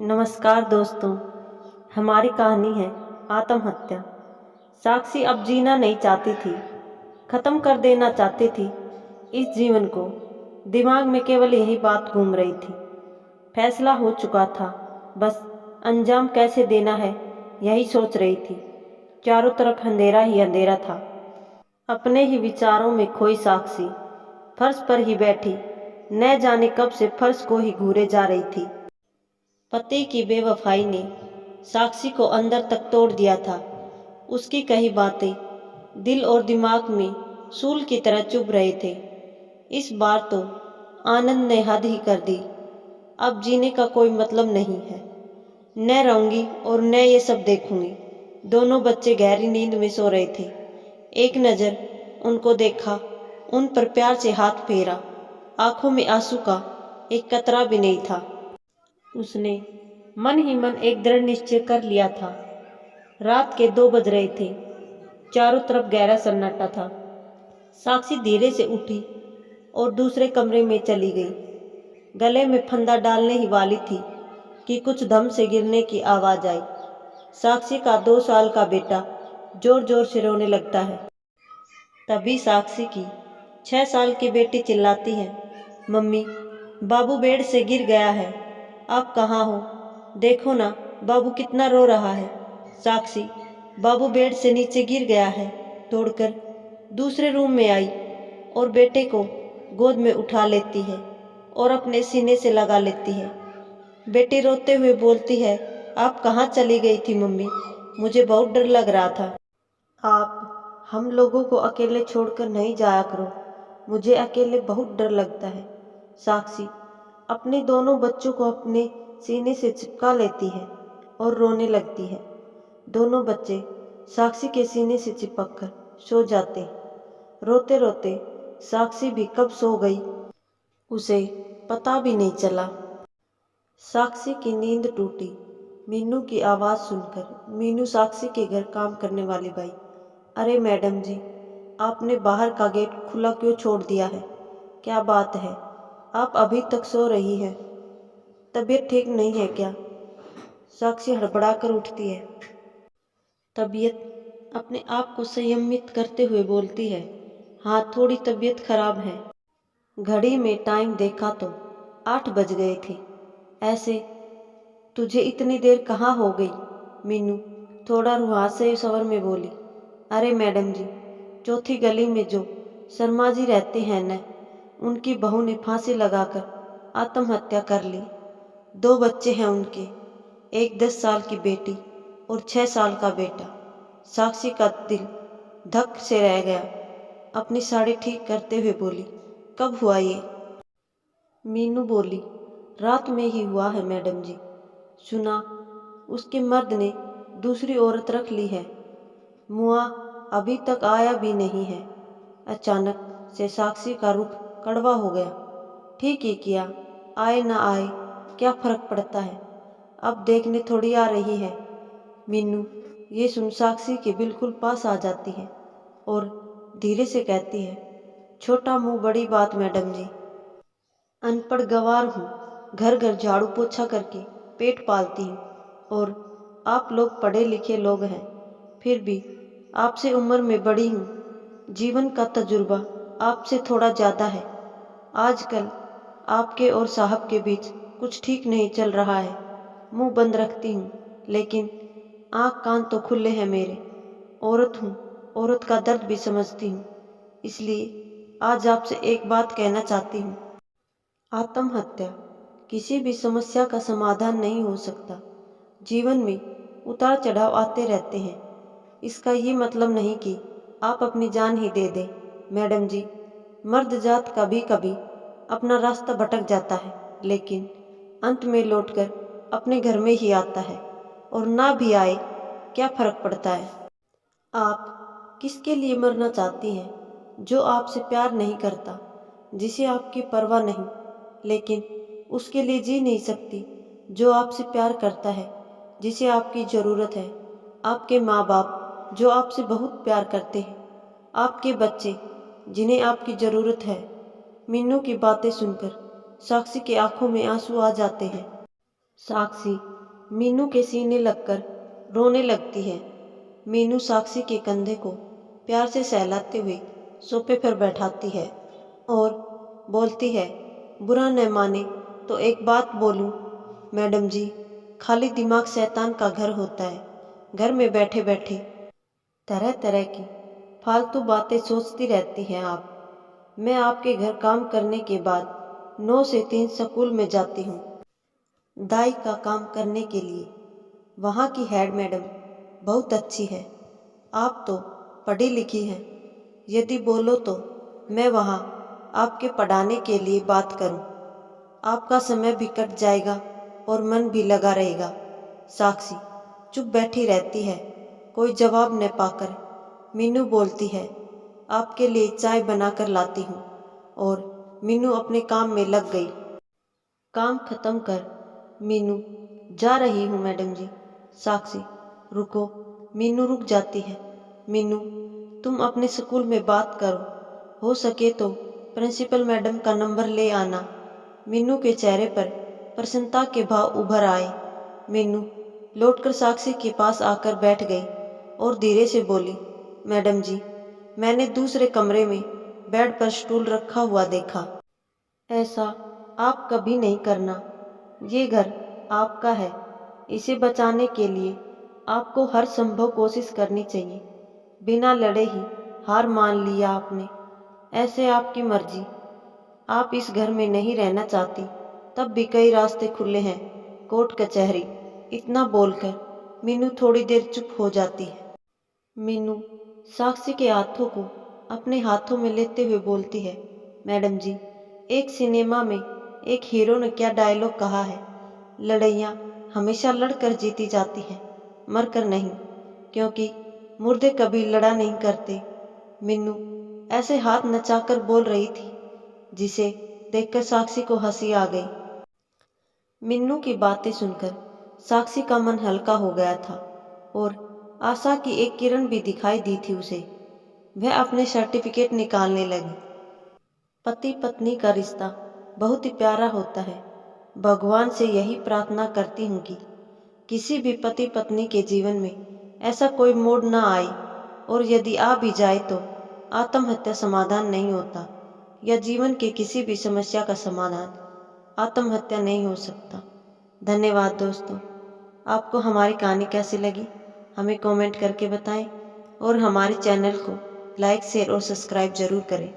नमस्कार दोस्तों। हमारी कहानी है आत्महत्या। साक्षी अब जीना नहीं चाहती थी, खत्म कर देना चाहती थी इस जीवन को। दिमाग में केवल यही बात घूम रही थी। फैसला हो चुका था, बस अंजाम कैसे देना है यही सोच रही थी। चारों तरफ अंधेरा ही अंधेरा था। अपने ही विचारों में खोई साक्षी फर्श पर ही बैठी न जाने कब से फर्श को ही घूरे जा रही थी। पति की बेवफाई ने साक्षी को अंदर तक तोड़ दिया था। उसकी कही बातें दिल और दिमाग में सूल की तरह चुभ रहे थे। इस बार तो आनंद ने हद ही कर दी। अब जीने का कोई मतलब नहीं है। न रहूंगी और न ये सब देखूंगी। दोनों बच्चे गहरी नींद में सो रहे थे। एक नज़र उनको देखा, उन पर प्यार से हाथ फेरा। आंखों में आंसू का एक कतरा भी नहीं था। उसने मन ही मन एक दृढ़ निश्चय कर लिया था। रात के 2 बज रहे थे। चारों तरफ गहरा सन्नाटा था। साक्षी धीरे से उठी और दूसरे कमरे में चली गई। गले में फंदा डालने ही वाली थी कि कुछ धम से गिरने की आवाज आई। साक्षी का 2 साल का बेटा जोर जोर से रोने लगता है। तभी साक्षी की 6 साल की बेटी चिल्लाती है, मम्मी, बाबू बेड से गिर गया है। आप कहाँ हो? देखो ना, बाबू कितना रो रहा है। साक्षी बाबू बेड से नीचे गिर गया है दौड़कर दूसरे रूम में आई और बेटे को गोद में उठा लेती है और अपने सीने से लगा लेती है। बेटी रोते हुए बोलती है, आप कहाँ चली गई थी मम्मी? मुझे बहुत डर लग रहा था। आप हम लोगों को अकेले छोड़कर नहीं जाया करो। मुझे अकेले बहुत डर लगता है। साक्षी अपने दोनों बच्चों को अपने सीने से चिपका लेती है और रोने लगती है। दोनों बच्चे साक्षी के सीने से चिपककर सो जाते। रोते रोते साक्षी भी कब सो गई उसे पता भी नहीं चला। साक्षी की नींद टूटी मीनू की आवाज़ सुनकर। मीनू साक्षी के घर काम करने वाली बाई। अरे मैडम जी, आपने बाहर का गेट खुला क्यों छोड़ दिया है? क्या बात है, आप अभी तक सो रही हैं? तबीयत ठीक नहीं है क्या? साक्षी हड़बड़ा कर उठती है। तबीयत अपने आप को संयमित करते हुए बोलती है, हाँ थोड़ी तबीयत खराब है। घड़ी में टाइम देखा तो 8 बज गए थे। ऐसे तुझे इतनी देर कहाँ हो गई? मीनू थोड़ा रुआस से स्वर में बोली। अरे मैडम जी, चौथी गली में जो शर्मा जी रहते हैं न, उनकी बहू ने फांसी लगाकर आत्महत्या कर ली। 2 बच्चे हैं उनके, एक 10 साल की बेटी और 6 साल का बेटा। साक्षी का दिल धक से रह गया। अपनी साड़ी ठीक करते हुए बोली, कब हुआ ये? मीनू बोली, रात में ही हुआ है मैडम जी। सुना उसके मर्द ने दूसरी औरत रख ली है। मुआ अभी तक आया भी नहीं है। अचानक से साक्षी का रुख कड़वा हो गया। ठीक ही किया, आए ना आए क्या फर्क पड़ता है, अब देखने थोड़ी आ रही है। मीनू ये सुन साक्षी के बिल्कुल पास आ जाती है और धीरे से कहती है, छोटा मुंह बड़ी बात मैडम जी। अनपढ़ गवार हूँ, घर घर झाड़ू पोछा करके पेट पालती हूँ और आप लोग पढ़े लिखे लोग हैं, फिर भी आपसे उम्र में बड़ी हूँ। जीवन का तजुर्बा आपसे थोड़ा ज़्यादा है। आजकल आपके और साहब के बीच कुछ ठीक नहीं चल रहा है। मुंह बंद रखती हूँ, लेकिन आँख कान तो खुले हैं मेरे। औरत हूँ, औरत का दर्द भी समझती हूँ। इसलिए आज आपसे एक बात कहना चाहती हूँ। आत्महत्या किसी भी समस्या का समाधान नहीं हो सकता। जीवन में उतार चढ़ाव आते रहते हैं। इसका ये मतलब नहीं कि आप अपनी जान ही दे दें मैडम जी। मर्द जात कभी कभी अपना रास्ता भटक जाता है, लेकिन अंत में लौटकर अपने घर में ही आता है। और ना भी आए क्या फर्क पड़ता है? आप किसके लिए मरना चाहती हैं? जो आपसे प्यार नहीं करता, जिसे आपकी परवाह नहीं, लेकिन उसके लिए जी नहीं सकती। जो आपसे प्यार करता है, जिसे आपकी ज़रूरत है। आपके माँ बाप जो आपसे बहुत प्यार करते हैं। आपके बच्चे जिन्हें आपकी ज़रूरत है। मीनू की बातें सुनकर साक्षी की आंखों में आंसू आ जाते हैं। साक्षी मीनू के सीने लगकर रोने लगती है। मीनू साक्षी के कंधे को प्यार से सहलाते हुए सोफे पर बैठाती है और बोलती है, बुरा न माने तो एक बात बोलूं मैडम जी, खाली दिमाग शैतान का घर होता है। घर में बैठे बैठे तरह तरह की फालतू बातें सोचती रहती हैं आप। मैं आपके घर काम करने के बाद 9 से 3 स्कूल में जाती हूँ दाई का काम करने के लिए। वहाँ की हेड मैडम बहुत अच्छी है। आप तो पढ़ी लिखी हैं, यदि बोलो तो मैं वहाँ आपके पढ़ाने के लिए बात करूँ। आपका समय भी कट जाएगा और मन भी लगा रहेगा। साक्षी चुप बैठी रहती है, कोई जवाब न पाकर। मीनू बोलती है, आपके लिए चाय बनाकर लाती हूँ। और मीनू अपने काम में लग गई। काम खत्म कर मीनू, जा रही हूँ मैडम जी। साक्षी रुको। मीनू रुक जाती है। मीनू तुम अपने स्कूल में बात करो, हो सके तो प्रिंसिपल मैडम का नंबर ले आना। मीनू के चेहरे पर प्रसन्नता के भाव उभर आए। मीनू लौटकर साक्षी के पास आकर बैठ गई और धीरे से बोली, मैडम जी, मैंने दूसरे कमरे में बेड पर स्टूल रखा हुआ देखा। ऐसा आप कभी नहीं करना। ये घर आपका है। इसे बचाने के लिए आपको हर संभव कोशिश करनी चाहिए। बिना लड़े ही हार मान लिया आपने। ऐसे आपकी मर्जी। आप इस घर में नहीं रहना चाहती तब भी कई रास्ते खुले हैं, कोर्ट कचहरी। इतना बोलकर मीनू थोड़ी देर चुप हो जाती है। मीनू साक्षी के हाथों को अपने हाथों में लेते हुए बोलती है, मैडम जी, एक सिनेमा में एक हीरो ने क्या डायलॉग कहा है, लड़ाइयाँ हमेशा लड़कर जीती जाती हैं, मरकर नहीं, क्योंकि मुर्दे कभी लड़ा नहीं करते। मीनू ऐसे हाथ नचाकर बोल रही थी जिसे देखकर साक्षी को हंसी आ गई। मीनू की बातें सुनकर साक्षी का मन हल्का हो गया था और आशा की एक किरण भी दिखाई दी थी उसे। वह अपने सर्टिफिकेट निकालने लगी। पति पत्नी का रिश्ता बहुत ही प्यारा होता है। भगवान से यही प्रार्थना करती हूँ कि किसी भी पति पत्नी के जीवन में ऐसा कोई मोड़ ना आए, और यदि आ भी जाए तो आत्महत्या समाधान नहीं होता, या जीवन के किसी भी समस्या का समाधान आत्महत्या नहीं हो सकता। धन्यवाद दोस्तों। आपको हमारी कहानी कैसी लगी हमें कमेंट करके बताएं और हमारे चैनल को लाइक शेयर और सब्सक्राइब जरूर करें।